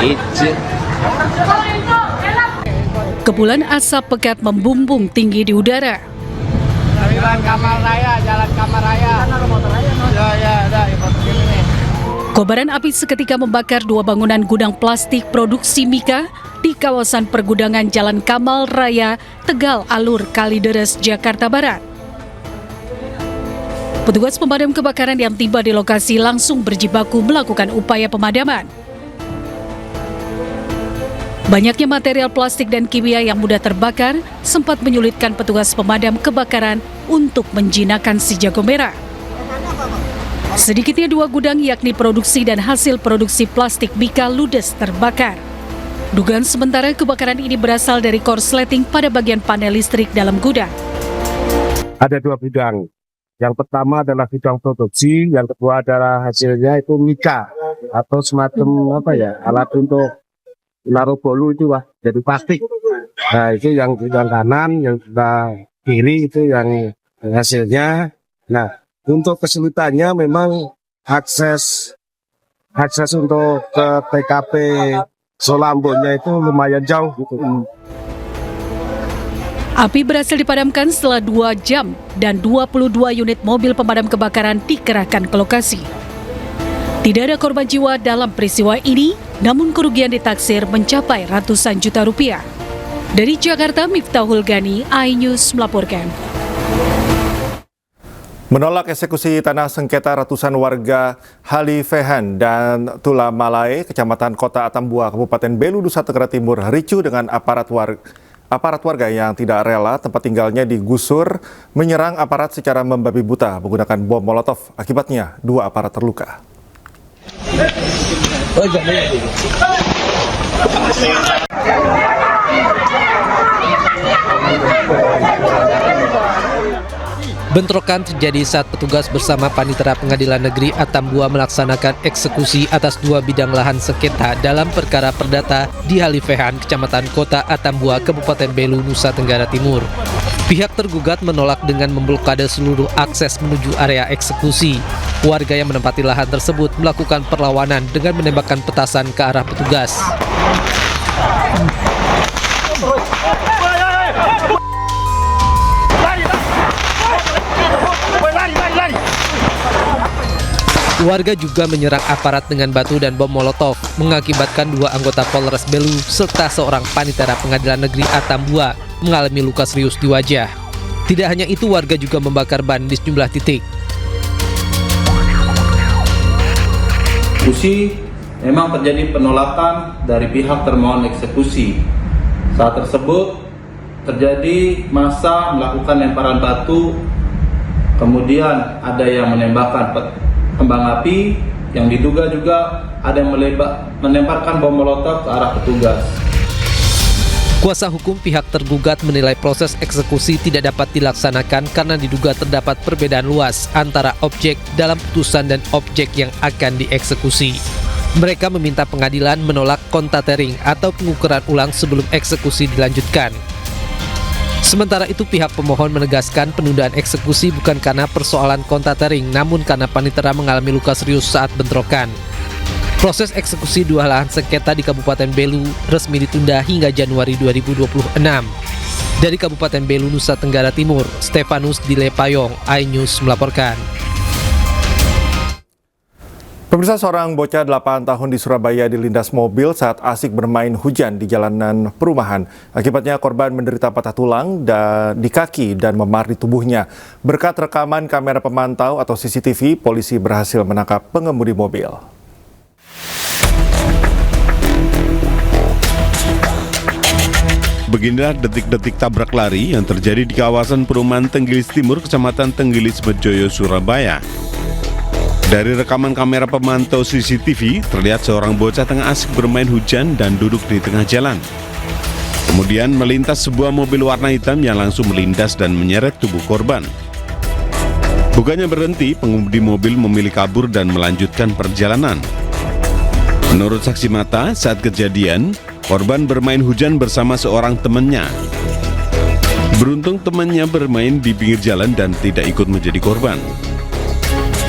Itu. Kepulan asap pekat membumbung tinggi di udara. Jalan Kamal Raya. Kobaran api seketika membakar dua bangunan gudang plastik produksi Mika di kawasan pergudangan Jalan Kamal Raya, Tegal Alur, Kalideres, Jakarta Barat. Petugas pemadam kebakaran yang tiba di lokasi langsung berjibaku melakukan upaya pemadaman. Banyaknya material plastik dan kimia yang mudah terbakar sempat menyulitkan petugas pemadam kebakaran untuk menjinakkan si jago merah. Sedikitnya dua gudang yakni produksi dan hasil produksi plastik Mika ludes terbakar. Dugaan sementara kebakaran ini berasal dari korsleting pada bagian panel listrik dalam gudang. Ada dua bidang. Yang pertama adalah bidang produksi, yang kedua adalah hasilnya itu Mika atau semacam alat untuk naruh bolu itu jadi plastik. Nah itu yang bidang kanan, yang bidang kiri itu yang hasilnya. Nah untuk kesulitannya memang akses untuk ke TKP Solambonnya itu lumayan jauh gitu. Api berhasil dipadamkan setelah 2 jam dan 22 unit mobil pemadam kebakaran dikerahkan ke lokasi. Tidak ada korban jiwa dalam peristiwa ini, namun kerugian ditaksir mencapai ratusan juta rupiah. Dari Jakarta, Miftahul Gani, iNews melaporkan. Menolak eksekusi tanah sengketa ratusan warga Halifehan dan Tulamalai, Kecamatan Kota Atambua, Kabupaten Belu, Nusa Tenggara Timur, ricuh dengan aparat warga yang tidak rela tempat tinggalnya digusur, menyerang aparat secara membabi buta menggunakan bom molotov. Akibatnya 2 aparat terluka. Bentrokan terjadi saat petugas bersama Panitera Pengadilan Negeri Atambua melaksanakan eksekusi atas 2 bidang lahan sengketa dalam perkara perdata di Halifehan, Kecamatan Kota Atambua, Kabupaten Belu, Nusa Tenggara Timur. Pihak tergugat menolak dengan memblokade seluruh akses menuju area eksekusi. Warga yang menempati lahan tersebut melakukan perlawanan dengan menembakkan petasan ke arah petugas. Warga juga menyerang aparat dengan batu dan bom molotov, mengakibatkan 2 anggota Polres Belu serta seorang Panitera Pengadilan Negeri Atambua mengalami luka serius di wajah. Tidak hanya itu, warga juga membakar ban di sejumlah titik. Eksekusi memang terjadi penolakan dari pihak termohon eksekusi. Saat tersebut terjadi massa melakukan lemparan batu, kemudian ada yang menembakkan kembang api, yang diduga juga ada yang melemparkan bom molotov ke arah petugas. Kuasa hukum pihak tergugat menilai proses eksekusi tidak dapat dilaksanakan karena diduga terdapat perbedaan luas antara objek dalam putusan dan objek yang akan dieksekusi. Mereka meminta pengadilan menolak kontatering atau pengukuran ulang sebelum eksekusi dilanjutkan. Sementara itu, pihak pemohon menegaskan penundaan eksekusi bukan karena persoalan kontatering, namun karena Panitera mengalami luka serius saat bentrokan. Proses eksekusi 2 lahan sengketa di Kabupaten Belu resmi ditunda hingga Januari 2026. Dari Kabupaten Belu, Nusa Tenggara Timur, Stefanus Dilepayong, iNews melaporkan. Pemirsa, seorang bocah 8 tahun di Surabaya dilindas mobil saat asik bermain hujan di jalanan perumahan. Akibatnya korban menderita patah tulang di kaki dan memar di tubuhnya. Berkat rekaman kamera pemantau atau CCTV, polisi berhasil menangkap pengemudi mobil. Beginilah detik-detik tabrak lari yang terjadi di kawasan perumahan Tenggilis Timur, Kecamatan Tenggilis, Bejoyo, Surabaya. Dari rekaman kamera pemantau CCTV, terlihat seorang bocah tengah asik bermain hujan dan duduk di tengah jalan. Kemudian melintas sebuah mobil warna hitam yang langsung melindas dan menyeret tubuh korban. Bukannya berhenti, pengemudi mobil memilih kabur dan melanjutkan perjalanan. Menurut saksi mata, saat kejadian, korban bermain hujan bersama seorang temannya. Beruntung temannya bermain di pinggir jalan dan tidak ikut menjadi korban.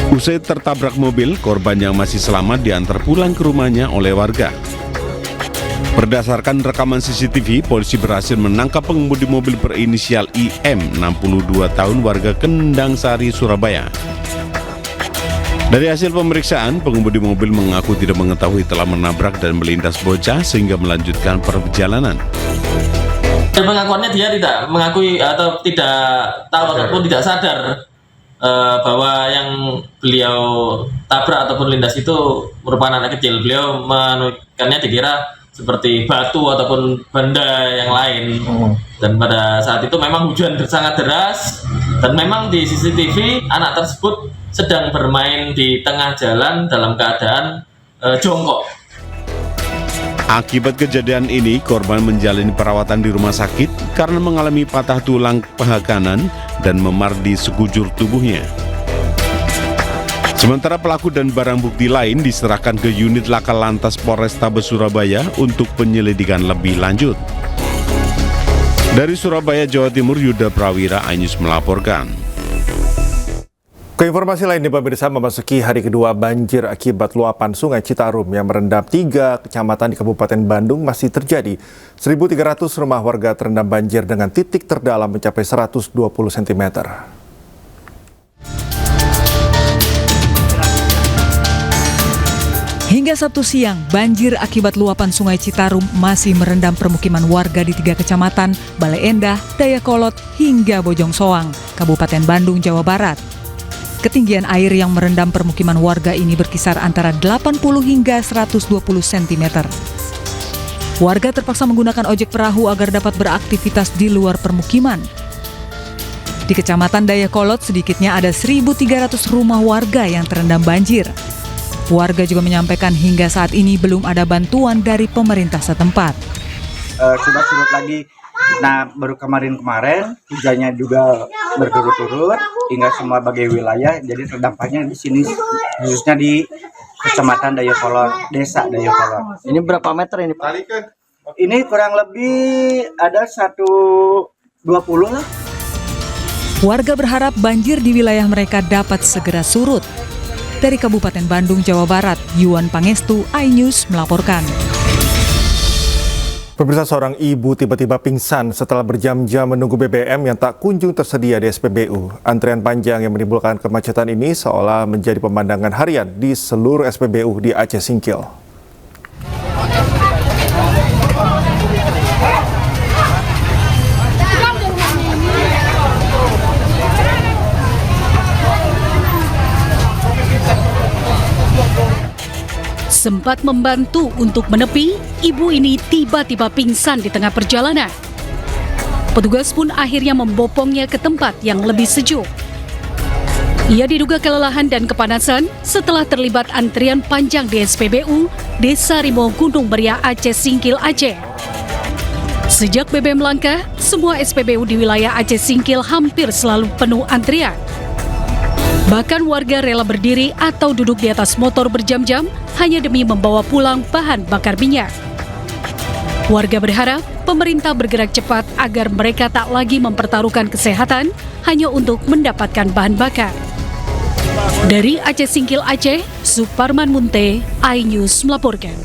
Usai tertabrak mobil, korban yang masih selamat diantar pulang ke rumahnya oleh warga. Berdasarkan rekaman CCTV, polisi berhasil menangkap pengemudi mobil berinisial IM, 62 tahun, warga Kendang Sari, Surabaya. Dari hasil pemeriksaan, pengemudi mobil mengaku tidak mengetahui telah menabrak dan melindas bocah sehingga melanjutkan perjalanan. Pengakuannya dia tidak mengakui atau tidak tahu ataupun tidak sadar bahwa yang beliau tabrak ataupun lindas itu merupakan anak kecil. Beliau menukarnya dikira seperti batu ataupun benda yang lain. Dan pada saat itu memang hujan sangat deras dan memang di CCTV anak tersebut sedang bermain di tengah jalan dalam keadaan jongkok. Akibat kejadian ini, korban menjalani perawatan di rumah sakit karena mengalami patah tulang paha kanan dan memar di sekujur tubuhnya. Sementara pelaku dan barang bukti lain diserahkan ke unit Laka Lantas Polrestabes Surabaya untuk penyelidikan lebih lanjut. Dari Surabaya, Jawa Timur, Yuda Prawira, iNews melaporkan. Keinformasi lain nih pemirsa, memasuki hari kedua banjir akibat luapan Sungai Citarum yang merendam 3 kecamatan di Kabupaten Bandung masih terjadi. 1.300 rumah warga terendam banjir dengan titik terdalam mencapai 120 cm. Hingga Sabtu siang, banjir akibat luapan Sungai Citarum masih merendam permukiman warga di 3 kecamatan, Bale Endah, Dayakolot, hingga Bojong Soang, Kabupaten Bandung, Jawa Barat. Ketinggian air yang merendam permukiman warga ini berkisar antara 80 hingga 120 cm. Warga terpaksa menggunakan ojek perahu agar dapat beraktivitas di luar permukiman. Di Kecamatan Dayakolot sedikitnya ada 1.300 rumah warga yang terendam banjir. Warga juga menyampaikan hingga saat ini belum ada bantuan dari pemerintah setempat. Sudah surut lagi. Nah, baru kemarin hujannya juga berturut-turut hingga semua bagai wilayah, jadi terdampaknya di sini khususnya di Kecamatan Dayakolot, Desa Dayakolot. Ini berapa meter ini, Pak? Ini kurang lebih ada 120 lah. Warga berharap banjir di wilayah mereka dapat segera surut. Dari Kabupaten Bandung, Jawa Barat, Yuan Pangestu, iNews melaporkan. Pemirsa, seorang ibu tiba-tiba pingsan setelah berjam-jam menunggu BBM yang tak kunjung tersedia di SPBU. Antrian panjang yang menimbulkan kemacetan ini seolah menjadi pemandangan harian di seluruh SPBU di Aceh Singkil. Sempat membantu untuk menepi, ibu ini tiba-tiba pingsan di tengah perjalanan. Petugas pun akhirnya membopongnya ke tempat yang lebih sejuk. Ia diduga kelelahan dan kepanasan setelah terlibat antrian panjang di SPBU Desa Rimo Gunung Meriah, Aceh Singkil, Aceh. Sejak BBM langka, semua SPBU di wilayah Aceh Singkil hampir selalu penuh antrian. Bahkan warga rela berdiri atau duduk di atas motor berjam-jam hanya demi membawa pulang bahan bakar minyak. Warga berharap pemerintah bergerak cepat agar mereka tak lagi mempertaruhkan kesehatan hanya untuk mendapatkan bahan bakar. Dari Aceh Singkil, Aceh, Suparman Munte, iNews melaporkan.